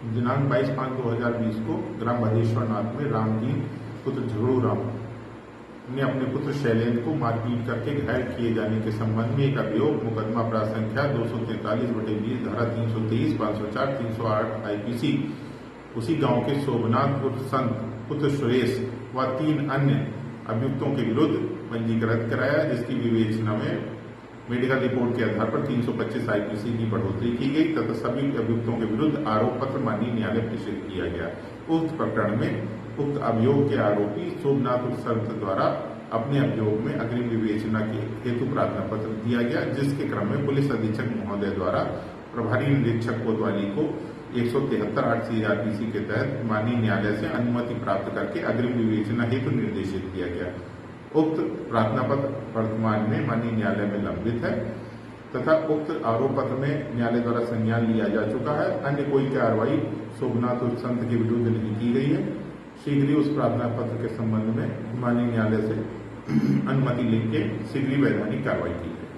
दिनांक 22/5/2020 को ग्राम भदेश्वरनाथ में रामदीन पुत्र झगड़ू राम ने अपने पुत्र शैलेंद्र को मारपीट करके घायल किए जाने के संबंध में एक अभियोग मुकदमा अपराध संख्या 243/20 धारा 323, 504, 308 आईपीसी उसी गांव के शोभनाथ उर्फ संत पुत्र सुरेश व 3 अन्य अभियुक्तों के विरुद्ध पंजीकृत कराया, जिसकी विवेचना में मेडिकल रिपोर्ट के आधार पर 325 आईपीसी की बढ़ोतरी की गई तथा सभी अभियुक्तों के विरुद्ध आरोप पत्र माननीय न्यायालय प्रेषित किया गया। उक्त प्रकरण में उक्त अभियोग के आरोपी शोभनाथ उर्फ संत द्वारा अपने अभियोग में अग्रिम विवेचना के हेतु प्रार्थना पत्र दिया गया, जिसके क्रम में पुलिस अधीक्षक महोदय द्वारा प्रभारी निरीक्षक कोतवाली को 173 सीआरपीसी के तहत माननीय न्यायालय से अनुमति प्राप्त करके अग्रिम विवेचना हेतु निर्देशित किया गया। उक्त प्रार्थना पत्र वर्तमान में माननीय न्यायालय में लंबित है तथा उक्त आरोप पत्र में न्यायालय द्वारा संज्ञान लिया जा चुका है। अन्य कोई कार्रवाई शोभनाथ उर्फ संत के विरुद्ध नहीं की गई है। शीघ्र ही उस प्रार्थना पत्र के संबंध में माननीय न्यायालय से अनुमति लेके शीघ्र ही वैधानिक कार्रवाई की है।